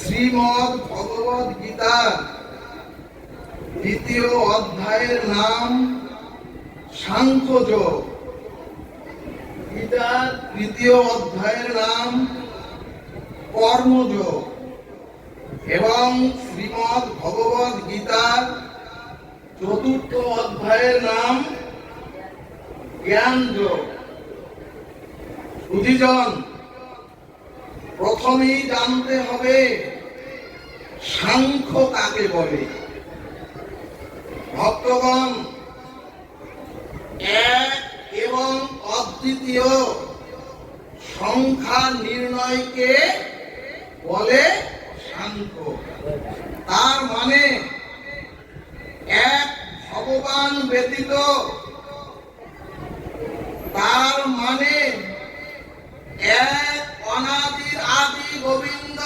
শ্রীমদ্ ভগবদ গীতার দ্বিতীয় অধ্যায়ের নাম সাংখ্যযোগ। গীতার তৃতীয় অধ্যায়ের নাম কর্মযোগ এবং শ্রীমদ্ ভগবদ গীতার চতুর্থ অধ্যায়ের নাম জ্ঞানযোগ। বুদ্ধিজন, প্রথমেই জানতে হবে সাংখ্য কাকে বলে। ভক্তগণ, এক এবং অদ্বিতীয় সংখ্যা নির্ণয়কে বলে সাংখ্য। তার মানে এক ভগবান ব্যতীত, তার মানে এক অনাদির আদি গোবিন্দ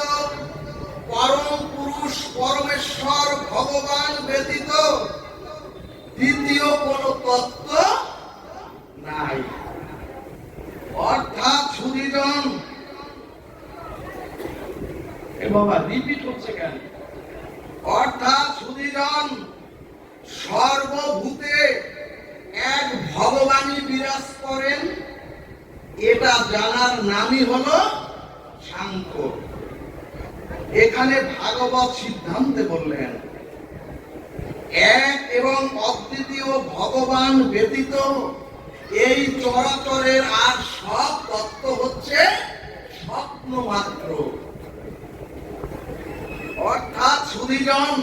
পরম পুরুষ পরমেশ্বর ভগবান ব্যতীত দ্বিতীয় কোন তত্ত্ব নাই। অর্থাৎ সুধীজন, বাবা রিপিট হচ্ছে কেন? অর্থাৎ সুধীজন, সর্বভূতে এক ভগবানই বিরাজ করেন, এটা জানার নামই হলো সাংখ্য। এখানে ভাগবত সিদ্ধান্তে বললেন এক এবং অদ্বিতীয় ভগবান ব্যতীত এই চরাচরের আর সব তত্ত্ব হচ্ছে স্বপ্ন মাত্র। অর্থাৎ সুধীজন,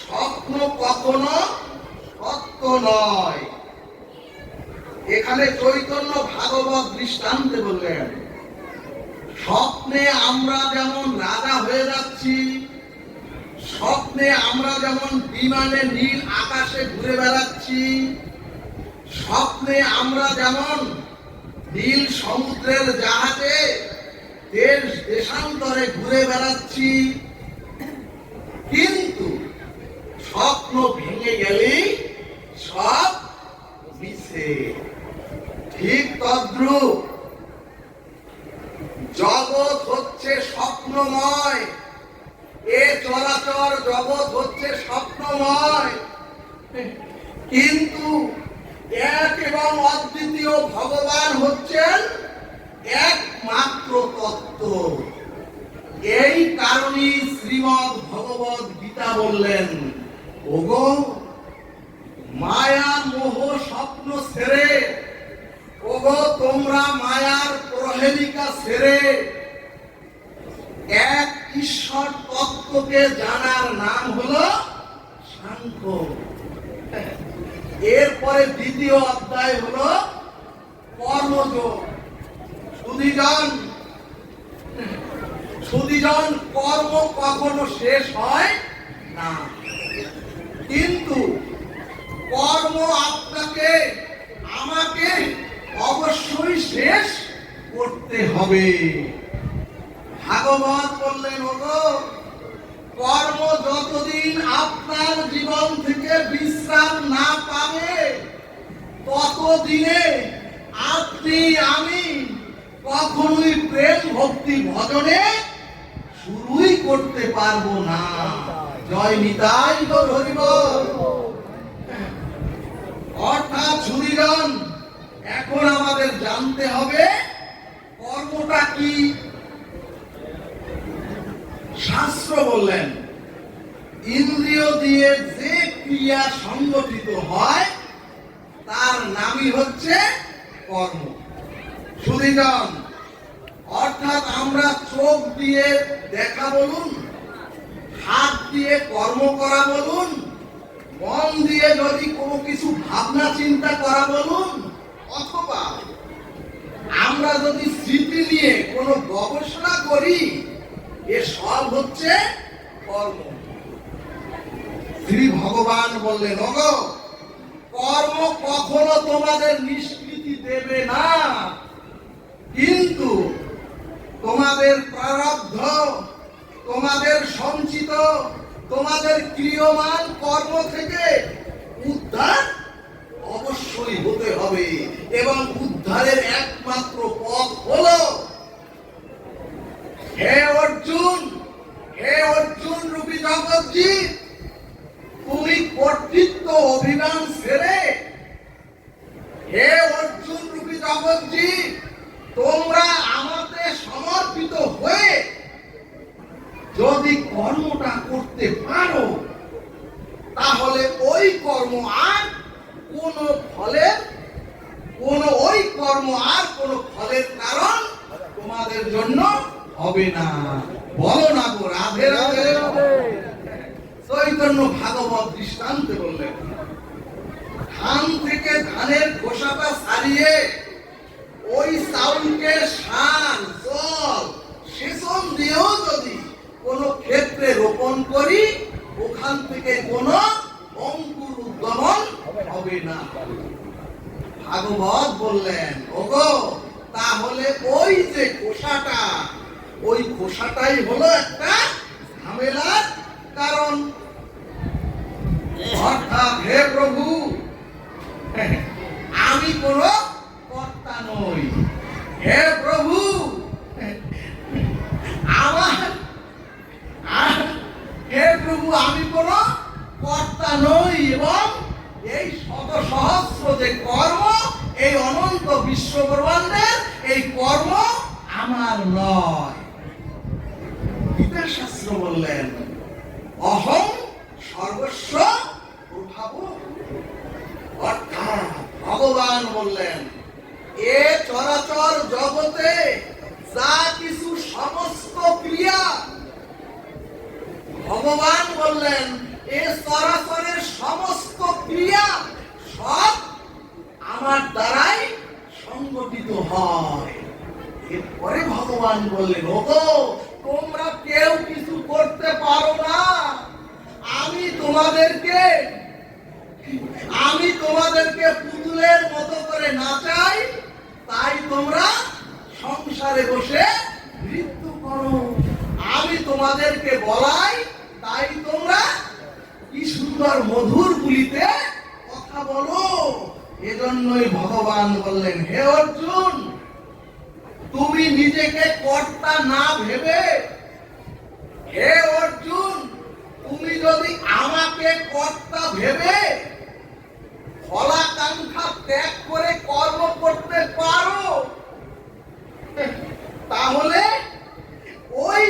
স্বপ্ন কখনো সত্য নয়। এখানে চৈতন্য ভাগবত দৃষ্টান্তে বললেন স্বপ্নে আমরা যেমন রাজা হয়ে যাচ্ছি, স্বপ্নে আমরা যেমন বিমানে নীল আকাশে ঘুরে বেড়াচ্ছি, স্বপ্নে আমরা যেমন নীল সমুদ্রের জাহাজে দেশ দেশান্তরে ঘুরে বেড়াচ্ছি, কিন্তু স্বপ্ন ভেঙে গেলেই সব মিছে। ঠিক তদ্রূপ জগৎ হচ্ছে স্বপ্নময়, এ চরাচর জগৎ হচ্ছে স্বপ্নময়, কিন্তু এক এবং অদ্বিতীয় ভগবান হচ্ছেন একমাত্র তত্ত্ব। এই কারণেই শ্রীমদ্ ভগবদ গীতা বললেন, ওগো মায়া মোহ স্বপ্ন ছেড়ে, ওগো তোমরা মায়ার প্রহেলিকা ছেড়ে এক ঈশ্বর তত্ত্বকে জানার নাম হলো সাংখ্য। এরপরে দ্বিতীয় অধ্যায় হলো কর্মযোগ। সুধীজন, কর্ম কখনো শেষ হয় না, কিন্তু কর্ম আপনাকে আমাকে অবশ্যই শেষ করতে হবে। ভাগবত বললেন, ওগো কর্ম যতদিন আপনার জীবন থেকে বিশ্রাম না পাবে, ততদিনে আপনি আমি কখনোই প্রেম ভক্তি ভজনে শুরুই করতে পারবো না। জয় নিতাই গৌর হরি বল। অর্থাৎ সুধীজন, এখন আমাদের জানতে হবে কর্মটা কি। শাস্ত্র বললেন ইন্দ্রিয় দিয়ে যে ক্রিয়া সংগঠিত হয় তার নামই হচ্ছে কর্ম। সুধীজন, অর্থাৎ আমরা চোখ দিয়ে দেখা বলুন, হাত দিয়ে কর্ম করা বলুন, মন দিয়ে যদি কোনো কিছু ভাবনা চিন্তা করা বলুন, অথবা আমরা যদি স্মৃতি নিয়ে কোনো গবেষণা করি, এ সব হচ্ছে কর্ম। শ্রী ভগবান বললেন, ওগো কর্ম কখনো তোমাদের নিষ্কৃতি দেবে না, কিন্তু তোমাদের প্রারব্ধ, তোমাদের সঞ্চিত, তোমাদের ক্রিয়মান কর্ম থেকে উদ্ধার অবশ্যই হতে হবে, এবং উদ্ধারের একমাত্র পথ হলো হে অর্জুন, হে অর্জুন রূপী জগৎজিৎ, তুমি কর্তৃত্ব অভিমান ছেড়ে, হে অর্জুন রূপী জগৎজিৎ, তোমরা আমাকে সমর্পিত হয়ে যদি কর্মটা করতে পারো, তাহলে ওই কর্ম আর কোন ফলের কারণ তোমাদের জন্য হবে না। বলো না গো রাধে রাধে। চৈতন্য ভাগবত দৃষ্টান্তে বললেন, ধান থেকে ধানের খোসাটা ছাড়িয়ে ওই চাউলকে সার, জল, সেচন দিয়েও যদি কোনো ক্ষেত্রে রোপণ করি, ওখান থেকে কোনো অঙ্কুর উদ্গমন হবে না। ভাগবত বললেন, ওগো তাহলে ওই যে খোসাটা, ওই খোসাটাই হলো একটা ঝামেলার কারণ। অর্থাৎ হে প্রভু, আমি কোনো কর্তা নই। হে প্রভু, হে প্রভু, আমি কোনো কর্তা নই, এবং এই শত সহস্র যে কর্ম, এই অনন্ত বিশ্ব ব্রহ্মাণ্ডের এই কর্ম আমার নয়। গীতা শাস্ত্র বললেন, অহং সর্বস্ব প্রভাব। অর্থাৎ ভগবান বললেন, এ চরাচর জগতে যা কিছু সমস্ত ক্রিয়া, ভগবান বললেন এ চরাচরের সমস্ত ক্রিয়া সব আমার দ্বারাই সংগঠিত হয়। এরপরে ভগবান বললেন, ওগো তোমরা কেউ কিছু করতে পারো না, আমি তোমাদেরকে পুতুলের মতো করে নাচাই, তাই তোমরা সংসারে বসে মৃত্যু করো। আমি তোমাদেরকে বলাই, তাই তোমরা কি সুন্দর মধুর গুলিতে কথা বলো। এজন্যই ভগবান বললেন, হে অর্জুন, তুমি নিজেকে কর্তা না ভেবে, হে অর্জুন, তুমি যদি আমাকে কর্তা ভেবে ফলাকাঙ্ক্ষা ত্যাগ করে কর্ম করতে পারো, তাহলে ওই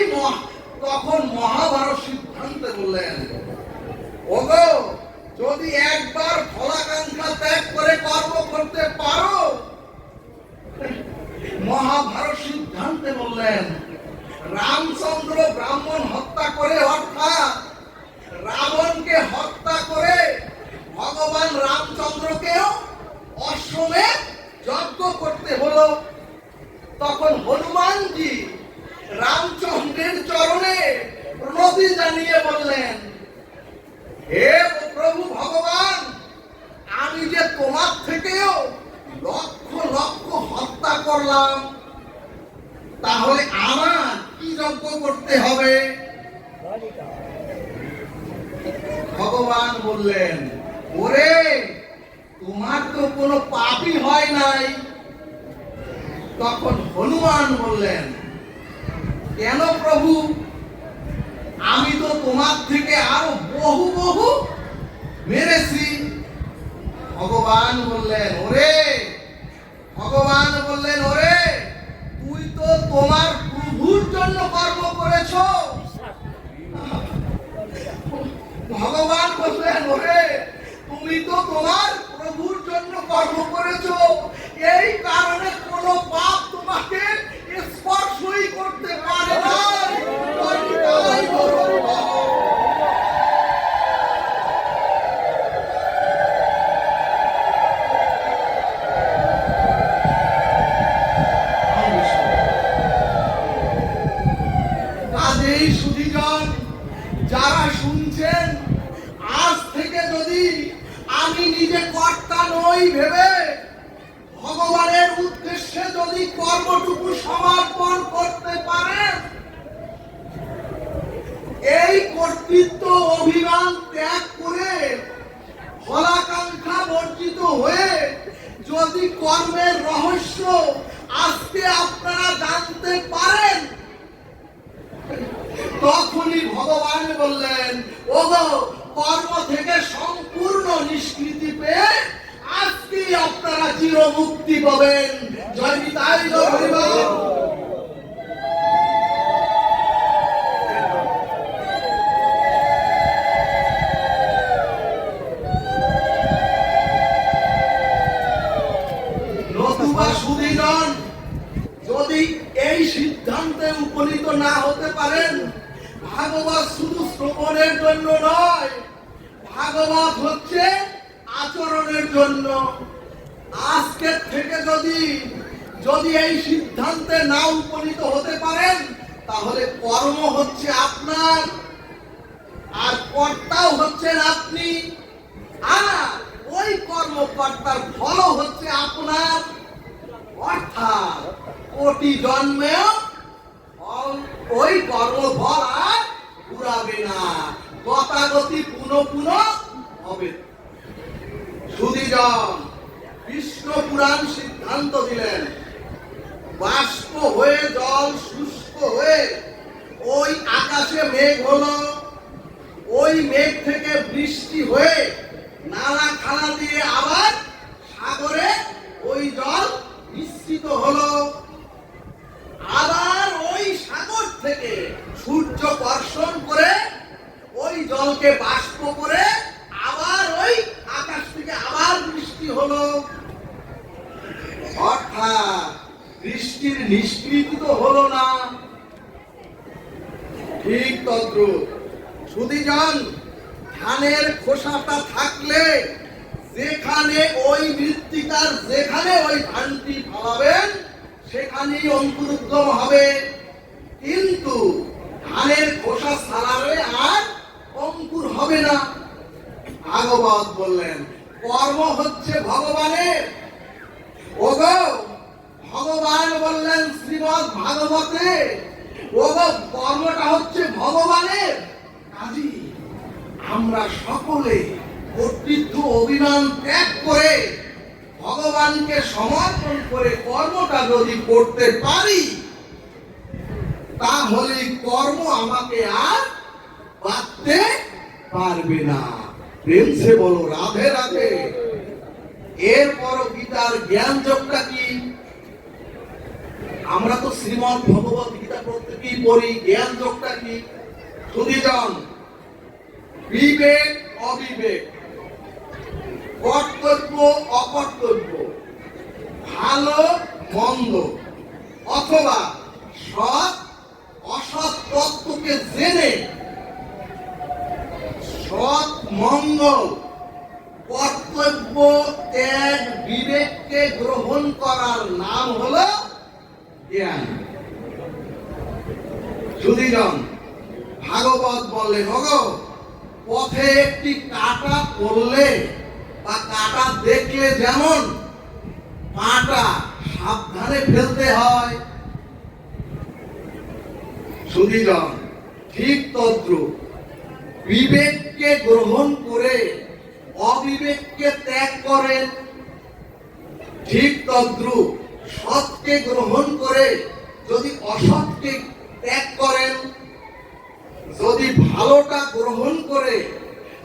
তখন মহাভারত সিদ্ধান্তে বললেন, ওগো যদি একবার ফলাকাঙ্ক্ষা ত্যাগ করে কর্ম করতে পারো, মহাভারত সিদ্ধান্তে বললেন, রামচন্দ্র ব্রাহ্মণ হত্যা করে, অর্থাৎ রাবণকে হত্যা করে ভগবান রামচন্দ্রকেও অশ্বমেধ যজ্ঞ করতে হলো। তখন হনুমানজি রামচন্দ্রের চরণে প্রণতি জানিয়ে বললেন, হে প্রভু ভগবান, আমি যে তোমার থেকেও লক্ষ লক্ষ হত্যা করলাম, তাহলে আমার কি যজ্ঞ করতে হবে? ভগবান বললেন, ওরে তোমার তো কোনো পাপই হয় নাই। তখন হনুমান বললেন, কেন প্রভু, আমি তো তোমার থেকে আরো বহু বহু মেরেছি। ভগবান বললেন, ওরে তুই তো তোমার প্রভুর জন্য কর্ম করেছো। ভগবান বললেন, ওরে তুমি তো তোমার প্রভুর জন্য কর্ম করেছো, এই কারণে কোনো পাপ তোমাকে স্পর্শই করতে পারে না। কাজেই সুধীজন যারা শুনছেন, আজ থেকে যদি আমি নিজে কর্তা নই ভেবে ভগবানের উদ্দেশ্যে যদি কর্মটুকু সমর্পণ করতে পারেন, এই কর্তৃত্ব অভিমান ত্যাগ করে ফলাকাঙ্ক্ষা বর্জিত হয়ে যদি কর্মের রহস্য আজকে আপনারা জানতে পারেন, তখনই ভগবান বললেন, ওগো কর্ম থেকে সম্পূর্ণ নিষ্কৃতি পেয়ে আজকেই আপনারা চিরমুক্তি পাবেন। জয় নিতাই গৌর হরিবল। নতুবা সুধীজন যদি এই সিদ্ধান্তে উপনীত না হতে পারেন, ভাগবত শুধু শ্রবণের জন্য নয়, ভাগবত হচ্ছে আচরণের জন্য। আজকের থেকে যদি এই সিদ্ধান্তে না উপনীত হতে পারেন, তাহলে কর্ম হচ্ছে আপনার, আর কর্তাও হচ্ছেন আপনি, আর ওই কর্মকর্তার ফল হচ্ছে আপনার। অর্থাৎ কোটি জন্মেও ওই কর্মফল আর পুরাবে না, গতাগতি পুনঃ হবে। সুধীজন বিষ্ণু পুরাণ সিদ্ধান্ত দিলেন, বাষ্প হয়ে জল শুষ্ক হয়ে ওই আকাশে মেঘ হলো, ওই মেঘ থেকে বৃষ্টি হয়ে নালা খালা দিয়ে আবার সাগরে ওই জল মিশ্রিত হলো, আবার ওই সাগর থেকে সূর্য বর্ষণ করে ওই জলকে বাষ্প করে আবার ওই আকাশ থেকে আবার বৃষ্টি হলো। অর্থাৎ বৃষ্টির নিষ্কৃতি তো হলো না। ঠিক তদ্রূপ সুধীজন ধানের খোসাটা থাকলে যেখানে ওই মৃত্তিকার যেখানে ওই ধানটি ফলাবেন সেখানেই অঙ্কুরোদ্গম হবে, কিন্তু ধানের খোসা ছাড়ালে আর অঙ্কুর হবে না। ভাগবত বললেন, কর্ম হচ্ছে ভগবানের। ওগো ভগবান বললেন শ্রীমদ্ ভাগবতে, ওগো কর্মটা হচ্ছে ভগবানের। কাজী আমরা সকলে কর্তৃত্ব অভিমান ত্যাগ করে ভগবানকে সমর্পণ করে কর্মটা যদি করতে পারি, তাহলে কর্ম আমাকে আর বাঁধতে পারবে না। প্রেম সে বলো রাধে রাধে। এরপর গীতার জ্ঞান যোগটা কি? আমরা তো শ্রীমদ্ ভগবত গীতা প্রত্যেকেই পড়ি, জ্ঞান যোগটা কি? সুধীজন বিবেক অবিবেক, কর্তব্য অকর্তব্য, ভালো মন্দ অথবা সৎ অসৎ তত্ত্বকে জেনে সৎ মঙ্গল কর্তব্য ত্যাগ বিবেককে গ্রহণ করার নাম হলো জ্ঞান। সুধীজন ভাগবত বললেন, ওগো পথে একটি কাঁটা পড়লে বা কাঁটা দেখলে যেমন কাঁটা সাবধানে ফেলতে হয়, সুধীজন ঠিক তদ্রূপ বিবেককে গ্রহণ করে অবিবেককে ত্যাগ করেন। ঠিক তদ্রূপ সৎকে গ্রহণ করে যদি অসৎকে ত্যাগ করেন, যদি ভালোটা গ্রহণ করে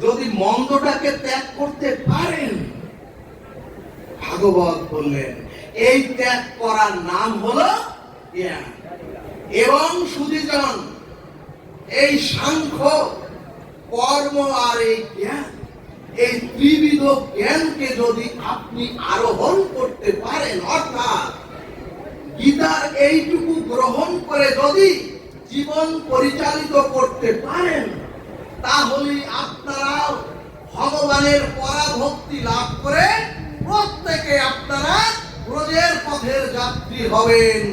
যদি মন্দটাকে ত্যাগ করতে পারেন, ভাগবত বললেন এই ত্যাগ করার নাম হলো জ্ঞান। এবং সুধীজন এই সাংখ্য কর্ম আর এই জ্ঞান, এই ত্রিবিধ জ্ঞানকে যদি আপনি আরোহণ করতে পারেন, অর্থাৎ গীতার এইটুকু গ্রহণ করে যদি জীবন পরিচালিত করতে পারেন, তাহলে আপনারা ভগবানের পরাভক্তি লাভ করে প্রত্যেকে আপনারা ব্রজের পথের যাত্রী হবেন।